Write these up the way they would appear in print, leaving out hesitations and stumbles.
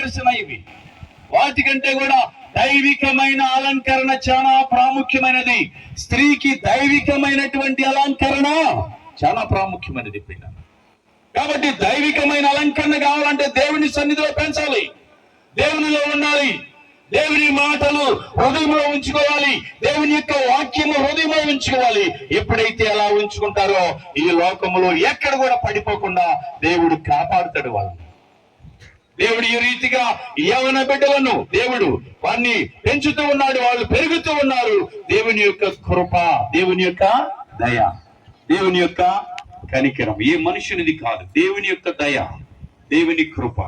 నిదర్శన ఇవి. వాటికంటే కూడా దైవికమైన అలంకరణ చాలా ప్రాముఖ్యమైనది. స్త్రీకి దైవికమైనటువంటి అలంకరణ చాలా ప్రాముఖ్యమైనది పిల్లలు. కాబట్టి దైవికమైన అలంకరణ కావాలంటే దేవుని సన్నిధిలో పెంచాలి, దేవునిలో ఉండాలి, దేవుని మాటలు హృదయంలో ఉంచుకోవాలి, దేవుని యొక్క వాక్యము హృదయంలో ఉంచుకోవాలి. ఎప్పుడైతే అలా ఉంచుకుంటారో ఈ లోకములో ఎక్కడ కూడా పడిపోకుండా దేవుడు కాపాడుతాడు వాళ్ళని. దేవుడు ఈ రీతిగా యవ్వన బిడ్డలను దేవుడు వారిని పెంచుతూ ఉన్నాడు, వాళ్ళు పెరుగుతూ ఉన్నారు. దేవుని యొక్క కృప, దేవుని యొక్క దయ, దేవుని యొక్క కనికరం ఏ మనుషునిది కాదు, దేవుని యొక్క దయ, దేవుని కృప.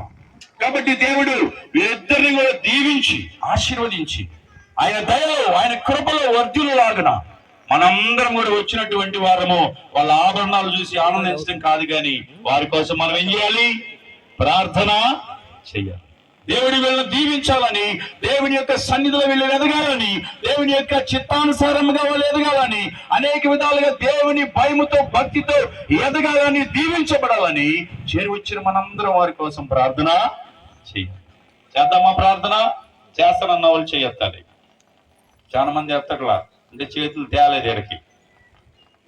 కాబట్టి దేవుడు వీరిద్దరిని కూడా దీవించి ఆశీర్వదించి ఆయన దయలో ఆయన కృపలో వర్ధిల్లులాగున మనందరం కూడా వచ్చినటువంటి వారము వాళ్ళ ఆభరణాలు చూసి ఆనందించడం కాదు, కానీ వారి కోసం మనం ఏం చేయాలి? ప్రార్థన చెయ్యాలి. దేవుడి వీళ్ళని దీవించాలని, దేవుని యొక్క సన్నిధిలో వీళ్ళు ఎదగాలని, దేవుని యొక్క చిత్తానుసారంగా వాళ్ళు ఎదగాలని, అనేక విధాలుగా దేవుని భయముతో భక్తితో ఎదగాలని, దీవించబడాలని చేరువచ్చిన మనందరం వారి కోసం ప్రార్థన చెయ్యాలి. చేద్దామా? ప్రార్థన చేస్తానన్న వాళ్ళు చేయెత్తాలి. చాలా మంది ఎత్తట్లా, అంటే చేతులు తేలేదు ఎడకి.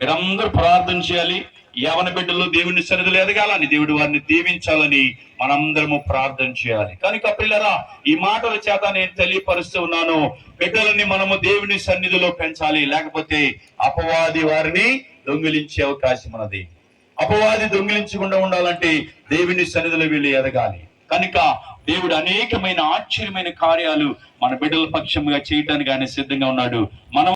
మీరందరూ ప్రార్థన చేయాలి. యవన బిడ్డలు దేవుని సన్నిధిలో ఎదగాలని, దేవుడు వారిని దీవించాలని మనందరము ప్రార్థన చేయాలి. కనుక పిల్లరా, ఈ మాటల చేత నేను తెలియపరుస్తూ ఉన్నాను, బిడ్డలని మనము దేవుని సన్నిధిలో పెంచాలి. లేకపోతే అపవాది వారిని దొంగిలించే అవకాశం ఉన్నది. అపవాది దొంగిలించకుండా ఉండాలంటే దేవుని సన్నిధిలో వీళ్ళు ఎదగాలి. కనుక దేవుడు అనేకమైన ఆశ్చర్యమైన కార్యాలు మన బిడ్డల పక్షంగా చేయటానికి ఆయన సిద్ధంగా ఉన్నాడు. మనం